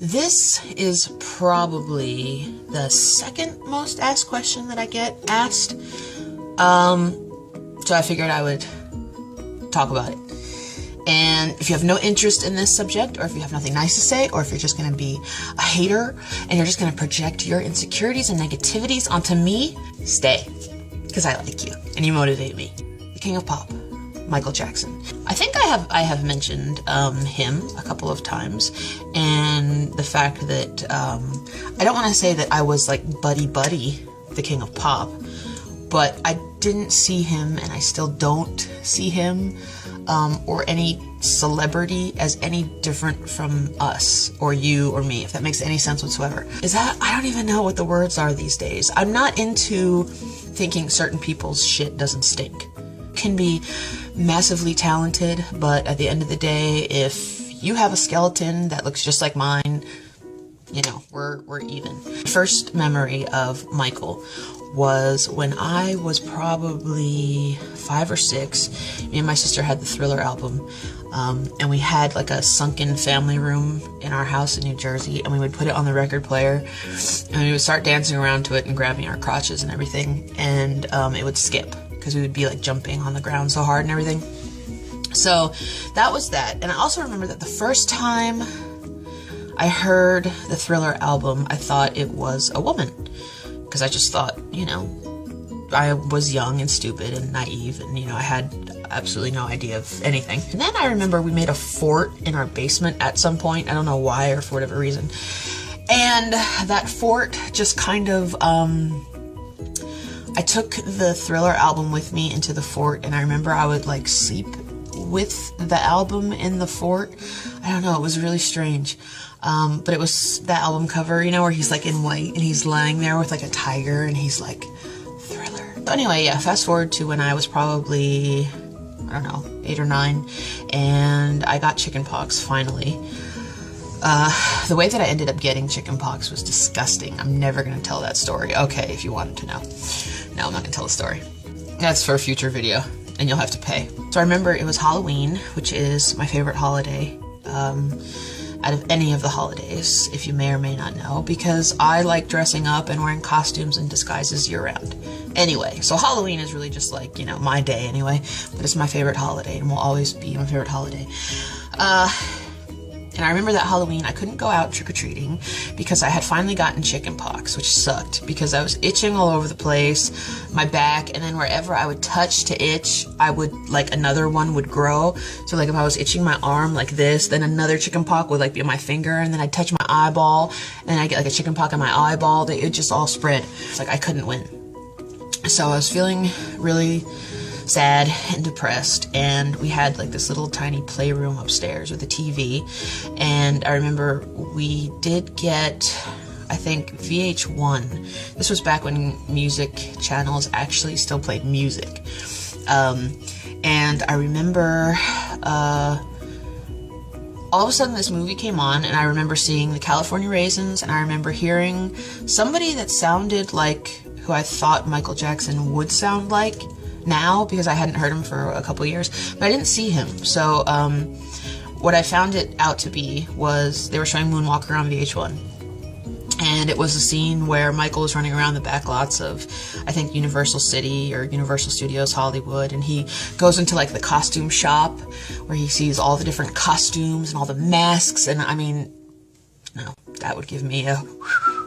This is probably the second most asked question that I get asked. So I figured I would talk about it. And if you have no interest in this subject, or if you have nothing nice to say, or if you're just going to be a hater and you're just going to project your insecurities and negativities onto me, stay. Because I like you and you motivate me. The King of Pop, Michael Jackson. I think I have mentioned him a couple of times, and the fact that I don't want to say that I was like buddy the King of Pop, but I didn't see him, and I still don't see him or any celebrity as any different from us or you or me, if that makes any sense whatsoever. I don't even know what the words are these days. I'm not into thinking certain people's shit doesn't stink. Can be massively talented, but at the end of the day, if you have a skeleton that looks just like mine, you know, we're even. First memory of Michael was when I was probably 5 or 6. Me and my sister had the Thriller album, and we had like a sunken family room in our house in New Jersey, and we would put it on the record player, and we would start dancing around to it and grabbing our crotches and everything, and it would skip, because we would be like jumping on the ground so hard and everything. So that was that. And I also remember that the first time I heard the Thriller album, I thought it was a woman, because I just thought, you know, I was young and stupid and naive, and, you know, I had absolutely no idea of anything. And then I remember we made a fort in our basement at some point. I don't know why or for whatever reason. And that fort just kind of, I took the Thriller album with me into the fort, and I remember I would like sleep with the album in the fort. I don't know, it was really strange. But it was that album cover, you know, where he's like in white and he's lying there with like a tiger and he's like, Thriller. So anyway, yeah, fast forward to when I was probably, I don't know, 8 or 9, and I got chickenpox finally. The way that I ended up getting chickenpox was disgusting. I'm never going to tell that story. Okay, if you wanted to know. No, I'm not going to tell the story. That's for a future video, and you'll have to pay. So I remember it was Halloween, which is my favorite holiday. Out of any of the holidays, if you may or may not know, because I like dressing up and wearing costumes and disguises year-round. Anyway, so Halloween is really just like, you know, my day anyway, but it's my favorite holiday and will always be my favorite holiday. And I remember that Halloween, I couldn't go out trick-or-treating because I had finally gotten chickenpox, which sucked because I was itching all over the place, my back, and then wherever I would touch to itch, I would, like, another one would grow. So, like, if I was itching my arm like this, then another chickenpox would, like, be on my finger, and then I'd touch my eyeball, and then I'd get, like, a chickenpox on my eyeball. It just all spread. It's like I couldn't win. So I was feeling really sad and depressed, and we had like this little tiny playroom upstairs with a TV, and I remember we did get, I think, VH1. This was back when music channels actually still played music, and I remember all of a sudden this movie came on, and I remember seeing the California Raisins, and I remember hearing somebody that sounded like who I thought Michael Jackson would sound like now, because I hadn't heard him for a couple years, but I didn't see him. So what I found it out to be was they were showing Moonwalker on VH1, and it was a scene where Michael was running around the back lots of, I think, Universal City or Universal Studios Hollywood, and he goes into like the costume shop where he sees all the different costumes and all the masks, and I mean, no, that would give me a,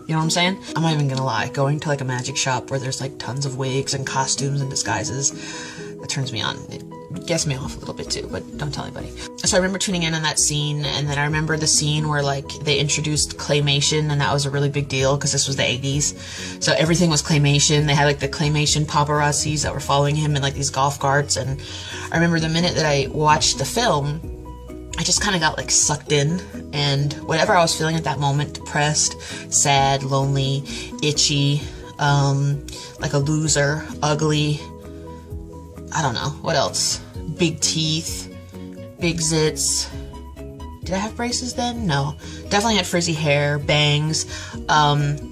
you know what I'm saying? I'm not even gonna lie, going to like a magic shop where there's like tons of wigs and costumes and disguises, that turns me on. It gets me off a little bit too, but don't tell anybody. So I remember tuning in on that scene, and then I remember the scene where like they introduced claymation, and that was a really big deal because this was the 80s. So everything was claymation. They had like the claymation paparazzis that were following him in like these golf carts, and I remember the minute that I watched the film, I just kind of got like sucked in, and whatever I was feeling at that moment, depressed, sad, lonely, itchy, like a loser, ugly, I don't know, what else? Big teeth, big zits, Did I have braces then? No. Definitely had frizzy hair, bangs,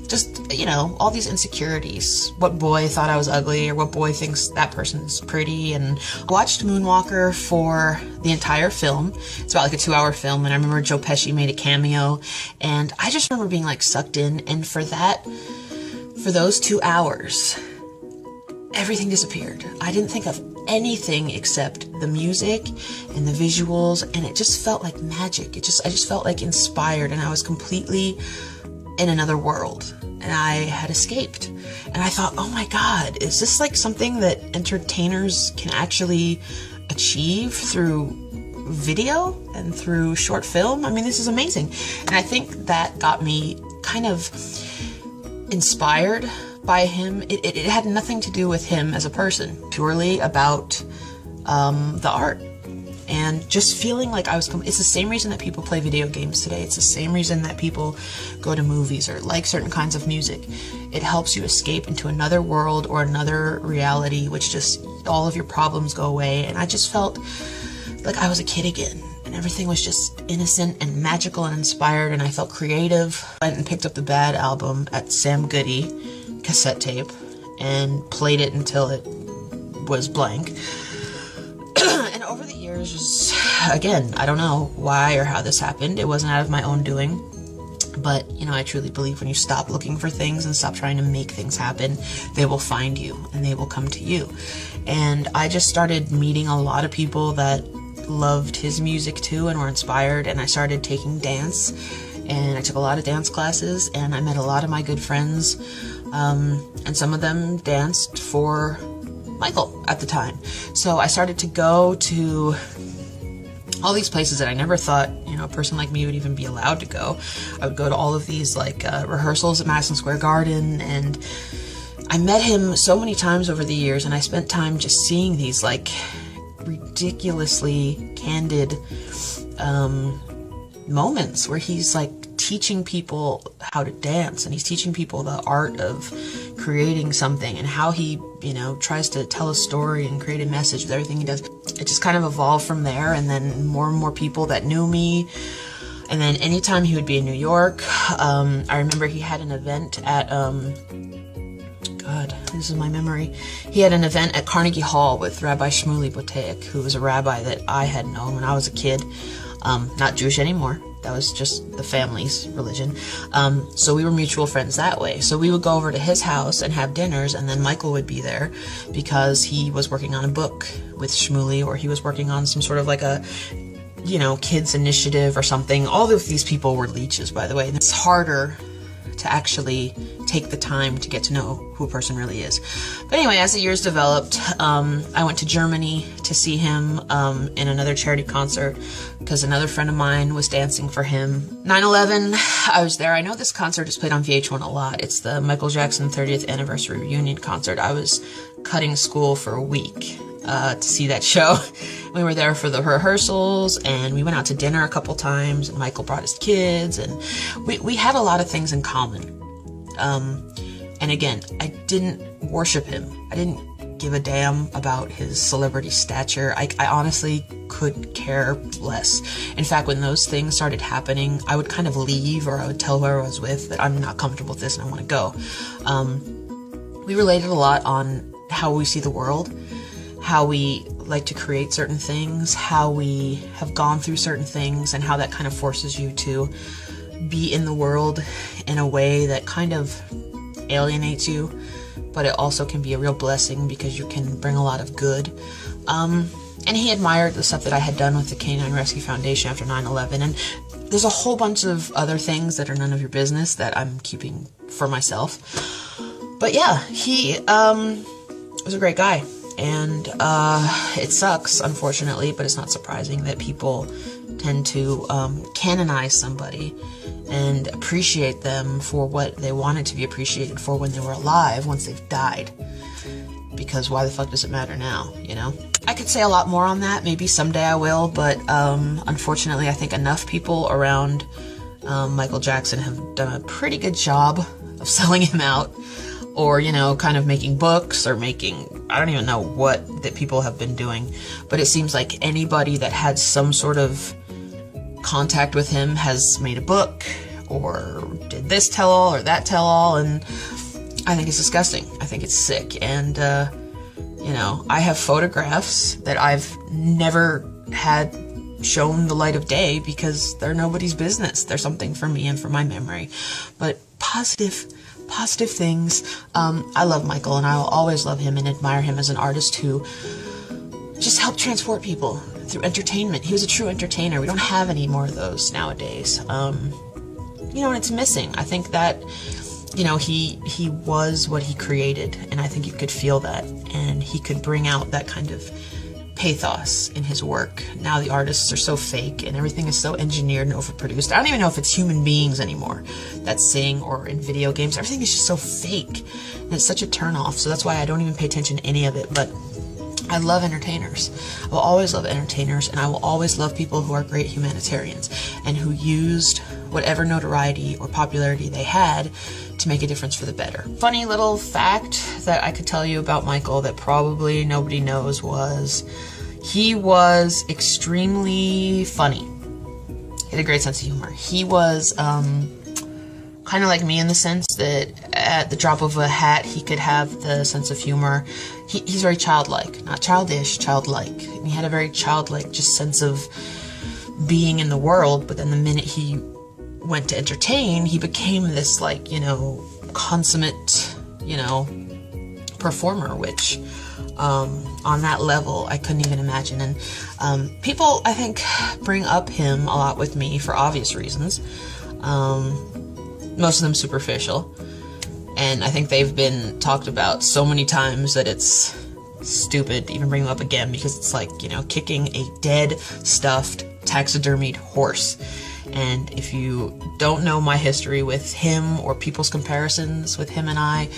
just, you know, all these insecurities. What boy thought I was ugly, or what boy thinks that person's pretty. And I watched Moonwalker for the entire film. It's about like a 2-hour film, and I remember Joe Pesci made a cameo, and I just remember being like sucked in, and for those 2 hours, everything disappeared. I didn't think of anything except the music and the visuals, and it just felt like magic. I just felt like inspired, and I was completely in another world, and I had escaped. And I thought, oh my God, is this like something that entertainers can actually achieve through video and through short film? I mean, this is amazing. And I think that got me kind of inspired by him. It had nothing to do with him as a person, purely about the art, and just feeling like I was. It's the same reason that people play video games today. It's the same reason that people go to movies or like certain kinds of music. It helps you escape into another world or another reality, which just all of your problems go away. And I just felt like I was a kid again, and everything was just innocent and magical and inspired, and I felt creative. I went and picked up the Bad album at Sam Goody cassette tape and played it until it was blank. And over the years, just, again, I don't know why or how this happened. It wasn't out of my own doing. But, you know, I truly believe when you stop looking for things and stop trying to make things happen, they will find you and they will come to you. And I just started meeting a lot of people that loved his music too and were inspired, and I started taking dance, and I took a lot of dance classes, and I met a lot of my good friends, and some of them danced for Michael at the time. So I started to go to all these places that I never thought, you know, a person like me would even be allowed to go. I would go to all of these like rehearsals at Madison Square Garden, and I met him so many times over the years, and I spent time just seeing these like ridiculously candid moments where he's like teaching people how to dance, and he's teaching people the art of creating something, and how he, you know, tries to tell a story and create a message with everything he does. It just kind of evolved from there, and then more and more people that knew me. And then anytime he would be in New York, I remember he had an event at God, this is my memory. He had an event at Carnegie Hall with Rabbi Shmuley Boteach, who was a rabbi that I had known when I was a kid. Not Jewish anymore. That was just the family's religion. So we were mutual friends that way. So we would go over to his house and have dinners, and then Michael would be there because he was working on a book with Shmuley, or he was working on some sort of like a, you know, kids initiative or something. All of these people were leeches, by the way. And it's harder to actually take the time to get to know who a person really is. But anyway, as the years developed, I went to Germany to see him in another charity concert because another friend of mine was dancing for him. 9/11, I was there. I know this concert is played on VH1 a lot. It's the Michael Jackson 30th anniversary reunion concert. I was cutting school for a week to see that show. We were there for the rehearsals, and we went out to dinner a couple times, and Michael brought his kids, and we had a lot of things in common. And again, I didn't worship him. I didn't give a damn about his celebrity stature. I honestly could care less. In fact, when those things started happening, I would kind of leave, or I would tell whoever I was with that I'm not comfortable with this and I want to go. We related a lot on how we see the world, how we like to create certain things, how we have gone through certain things, and how that kind of forces you to be in the world in a way that kind of alienates you, but it also can be a real blessing because you can bring a lot of good. And he admired the stuff that I had done with the Canine Rescue Foundation after 9/11, and there's a whole bunch of other things that are none of your business that I'm keeping for myself. But yeah, he was a great guy. And it sucks, unfortunately, but it's not surprising that people tend to canonize somebody and appreciate them for what they wanted to be appreciated for when they were alive once they've died. Because why the fuck does it matter now, you know? I could say a lot more on that. Maybe someday I will, but unfortunately, I think enough people around Michael Jackson have done a pretty good job of selling him out. Or, you know, kind of making books or making, I don't even know what that people have been doing. But it seems like anybody that had some sort of contact with him has made a book or did this tell-all or that tell-all, and I think it's disgusting. I think it's sick. And, you know, I have photographs that I've never had shown the light of day because they're nobody's business. They're something for me and for my memory. But positive things. I love Michael, and I will always love him and admire him as an artist who just helped transport people through entertainment. He was a true entertainer. We don't have any more of those nowadays. You know, and it's missing. I think that, you know, he was what he created, and I think you could feel that, and he could bring out that kind of pathos in his work. Now the artists are so fake, and everything is so engineered and overproduced. I don't even know if it's human beings anymore that sing, or in video games. Everything is just so fake, and it's such a turnoff. So that's why I don't even pay attention to any of it. But I love entertainers. I will always love entertainers, and I will always love people who are great humanitarians and who used whatever notoriety or popularity they had to make a difference for the better. Funny little fact that I could tell you about Michael that probably nobody knows was he was extremely funny. He had a great sense of humor. He was kind of like me in the sense that at the drop of a hat he could have the sense of humor. He's very childlike, not childish, childlike. And he had a very childlike just sense of being in the world, but then the minute he went to entertain, he became this, like, you know, consummate, you know, performer, which on that level I couldn't even imagine. And people, I think, bring up him a lot with me for obvious reasons, most of them superficial, and I think they've been talked about so many times that it's stupid to even bring them up again, because it's like, you know, kicking a dead, stuffed, taxidermied horse. And if you don't know my history with him or people's comparisons with him and I,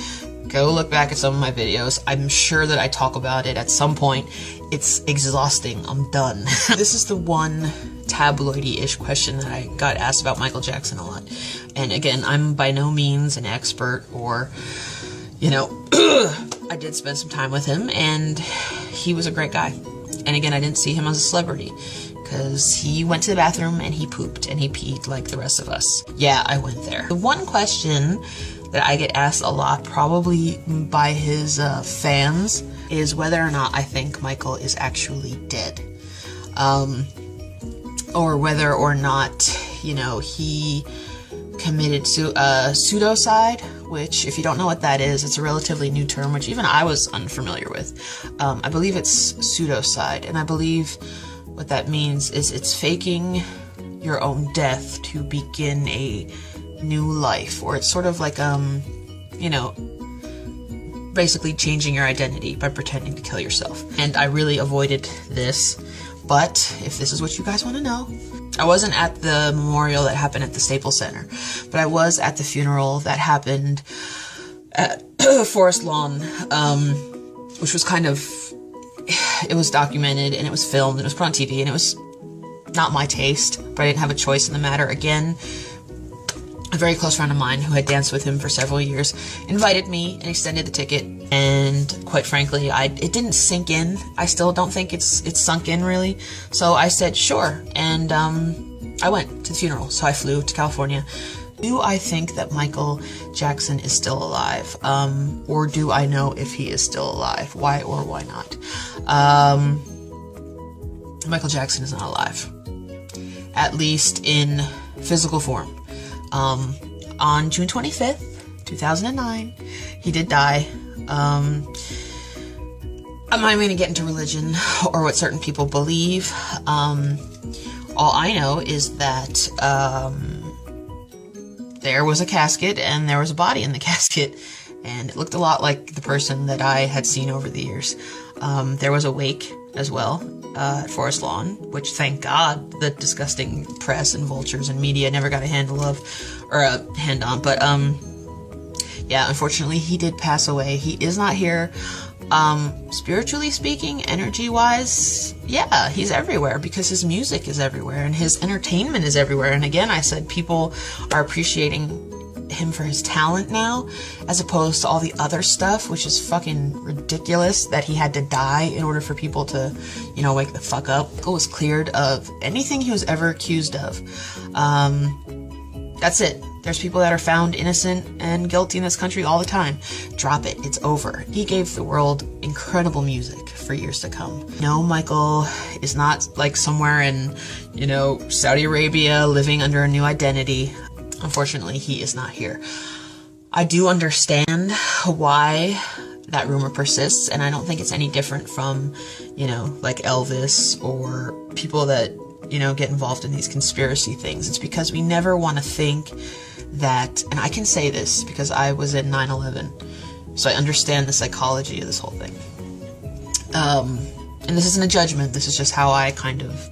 go look back at some of my videos. I'm sure that I talk about it at some point. It's exhausting. I'm done. This is the one tabloidy-ish question that I got asked about Michael Jackson a lot. And again, I'm by no means an expert, or, you know, I did spend some time with him, and he was a great guy. And again, I didn't see him as a celebrity, because he went to the bathroom and he pooped and he peed like the rest of us. Yeah, I went there. The one question that I get asked a lot, probably by his fans, is whether or not I think Michael is actually dead. Or whether or not, you know, he committed pseudocide, which, if you don't know what that is, it's a relatively new term, which even I was unfamiliar with. I believe it's pseudocide, and I believe what that means is it's faking your own death to begin a new life, or it's sort of like, you know, basically changing your identity by pretending to kill yourself. And I really avoided this, but if this is what you guys want to know, I wasn't at the memorial that happened at the Staples Center, but I was at the funeral that happened at Forest Lawn, which was kind of, it was documented and it was filmed and it was put on TV, and it was not my taste, but I didn't have a choice in the matter. Again, a very close friend of mine who had danced with him for several years invited me and extended the ticket, and quite frankly, it didn't sink in. I still don't think it's sunk in really. So I said sure, and I went to the funeral. So I flew to California. Do I think that Michael Jackson is still alive? Or do I know if he is still alive? Why or why not? Michael Jackson is not alive, at least in physical form. On June 25th, 2009, he did die. I'm not even going to get into religion or what certain people believe. All I know is that there was a casket and there was a body in the casket, and it looked a lot like the person that I had seen over the years. There was a wake as well at Forest Lawn, which, thank God, the disgusting press and vultures and media never got a handle of, or a hand on. But yeah, unfortunately, he did pass away. He is not here. Spiritually speaking, energy-wise, yeah, he's everywhere, because his music is everywhere and his entertainment is everywhere. And again, I said people are appreciating him for his talent now, as opposed to all the other stuff, which is fucking ridiculous that he had to die in order for people to, you know, wake the fuck up. Michael was cleared of anything he was ever accused of. That's it. There's people that are found innocent and guilty in this country all the time. Drop it. It's over. He gave the world incredible music for years to come. No, Michael is not like somewhere in, you know, Saudi Arabia living under a new identity. Unfortunately, he is not here. I do understand why that rumor persists, and I don't think it's any different from, you know, like Elvis or people that, you know, get involved in these conspiracy things. It's because we never want to think that, and I can say this because I was in 9/11, so I understand the psychology of this whole thing. And this isn't a judgment, this is just how I kind of,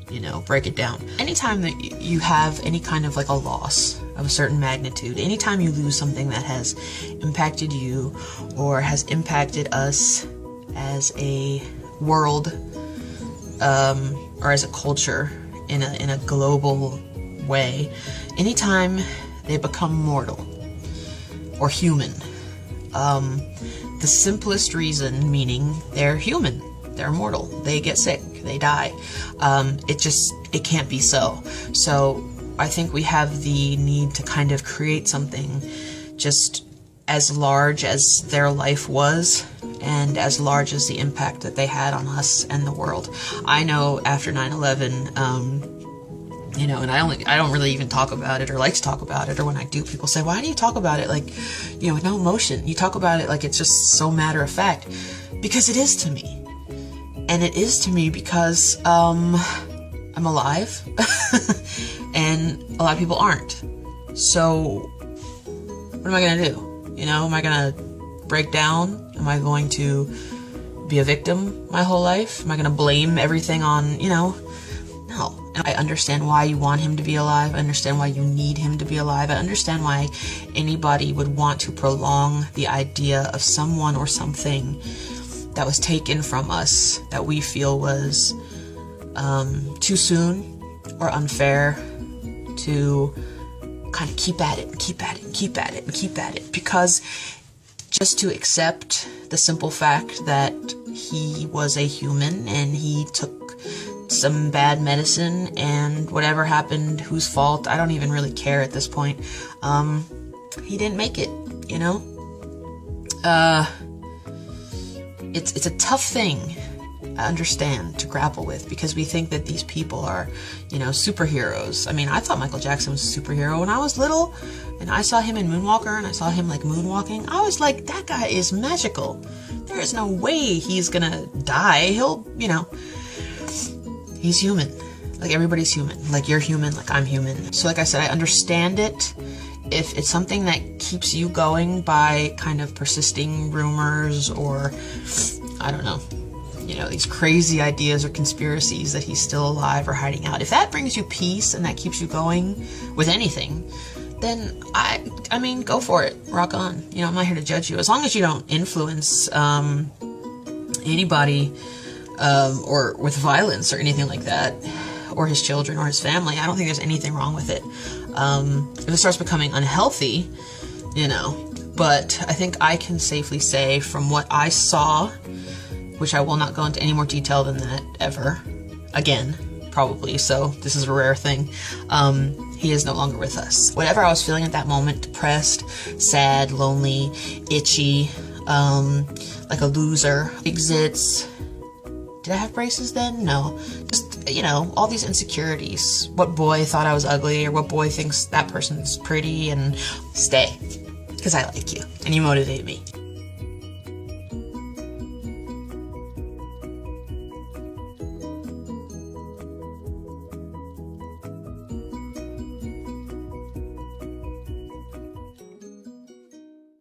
you know, break it down. Anytime that you have any kind of like a loss of a certain magnitude, anytime you lose something that has impacted you or has impacted us as a world, or as a culture in a global way, anytime they become mortal or human, the simplest reason, meaning they're human, they're mortal, they get sick, they die, it can't be so. So I think we have the need to kind of create something just as large as their life was and as large as the impact that they had on us and the world. I know after 9/11, you know, and I don't really even talk about it or like to talk about it, or when I do, people say, why do you talk about it like, you know, with no emotion? You talk about it like it's just so matter of fact. Because it is to me. And it is to me because I'm alive and a lot of people aren't. So what am I going to do? You know, am I going to break down? Am I going to be a victim my whole life? Am I going to blame everything on, you know? No. And I understand why you want him to be alive. I understand why you need him to be alive. I understand why anybody would want to prolong the idea of someone or something that was taken from us that we feel was too soon or unfair, to kind of keep at it and keep at it and keep at it and keep at it, because just to accept the simple fact that he was a human and he took some bad medicine and whatever happened, whose fault, I don't even really care at this point. He didn't make it, you know? It's a tough thing, I understand, to grapple with, because we think that these people are, you know, superheroes. I mean, I thought Michael Jackson was a superhero when I was little, and I saw him in Moonwalker, and I saw him, like, moonwalking. I was like, that guy is magical. There is no way he's gonna die. He'll, you know, he's human. Like, everybody's human. Like, you're human, like, I'm human. So, like I said, I understand it. If it's something that keeps you going by kind of persisting rumors or, I don't know, you know, these crazy ideas or conspiracies that he's still alive or hiding out, if that brings you peace and that keeps you going with anything, then I mean, go for it. Rock on. You know, I'm not here to judge you. As long as you don't influence anybody or with violence or anything like that, or his children or his family, I don't think there's anything wrong with it. If it starts becoming unhealthy, you know, but I think I can safely say from what I saw, which I will not go into any more detail than that ever again, probably, so this is a rare thing, he is no longer with us. Whatever I was feeling at that moment, depressed, sad, lonely, itchy, like a loser, big zits. Did I have braces then? No. Just, you know, all these insecurities. What boy thought I was ugly, or what boy thinks that person's pretty, and stay. Because I like you, and you motivate me.